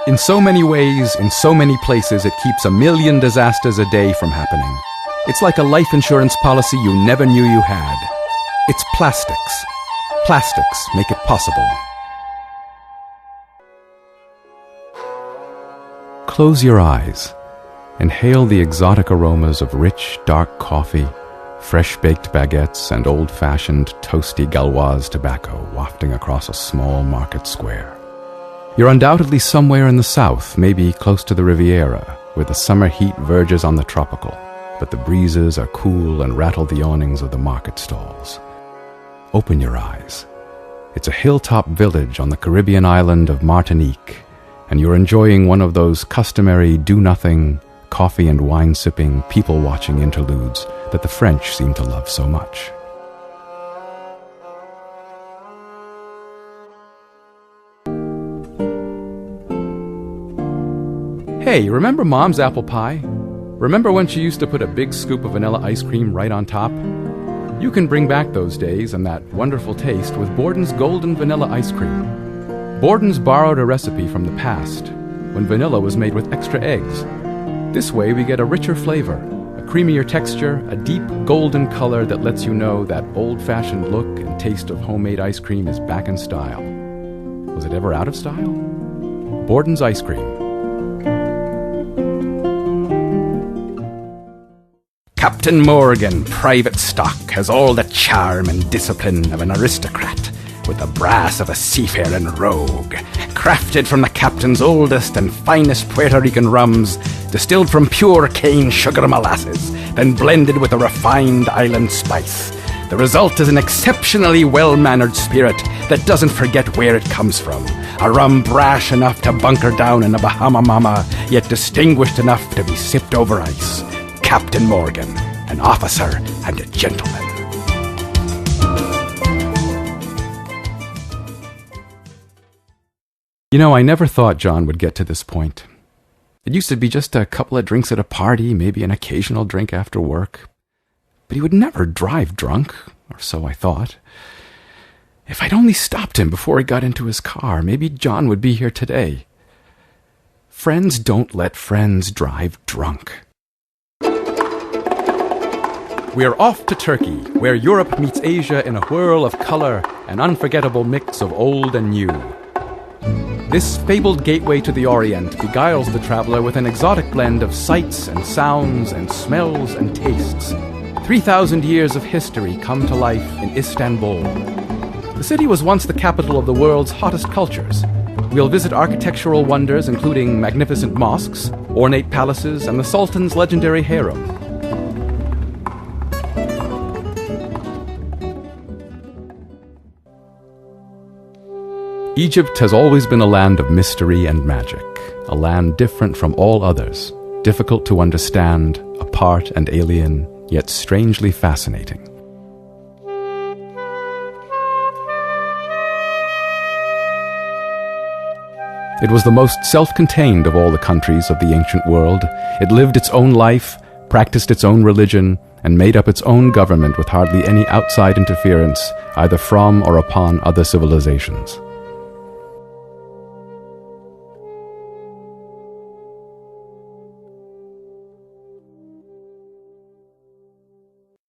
In so many ways, in so many places, it keeps 1 million disasters a day from happening. It's like a life insurance policy you never knew you had. It's plastics. Plastics make it possible. Close your eyes. Inhale the exotic aromas of rich, dark coffee, fresh-baked baguettes, and old-fashioned, toasty Gauloise tobacco wafting across a small market square. You're undoubtedly somewhere in the south, maybe close to the Riviera, where the summer heat verges on the tropical, but the breezes are cool and rattle the awnings of the market stalls. Open your eyes. It's a hilltop village on the Caribbean island of Martinique, and you're enjoying one of those customary do-nothing, coffee and wine-sipping, people-watching interludes that the French seem to love so much. Hey, remember Mom's apple pie? Remember when she used to put a big scoop of vanilla ice cream right on top? You can bring back those days and that wonderful taste with Borden's Golden Vanilla Ice Cream. Borden's borrowed a recipe from the past, when vanilla was made with extra eggs. This way we get a richer flavor, a creamier texture, a deep golden color that lets you know that old-fashioned look and taste of homemade ice cream is back in style. Was it ever out of style? Borden's Ice Cream. Captain Morgan, private stock, has all the charm and discipline of an aristocrat, with the brass of a seafaring rogue. Crafted from the captain's oldest and finest Puerto Rican rums, distilled from pure cane sugar molasses, then blended with a refined island spice. The result is an exceptionally well-mannered spirit that doesn't forget where it comes from. A rum brash enough to bunker down in a Bahama Mama, yet distinguished enough to be sipped over ice. Captain Morgan, an officer and a gentleman. You know, I never thought John would get to this point. It used to be just a couple of drinks at a party, maybe an occasional drink after work. But he would never drive drunk, or so I thought. If I'd only stopped him before he got into his car, maybe John would be here today. Friends don't let friends drive drunk. We're off to Turkey, where Europe meets Asia in a whirl of color, an unforgettable mix of old and new. This fabled gateway to the Orient beguiles the traveler with an exotic blend of sights and sounds and smells and tastes. 3,000 years of history come to life in Istanbul. The city was once the capital of the world's hottest cultures. We'll visit architectural wonders including magnificent mosques, ornate palaces, and the Sultan's legendary harem. Egypt has always been a land of mystery and magic, a land different from all others, difficult to understand, apart and alien, yet strangely fascinating. It was the most self-contained of all the countries of the ancient world. It lived its own life, practiced its own religion, and made up its own government with hardly any outside interference, either from or upon other civilizations.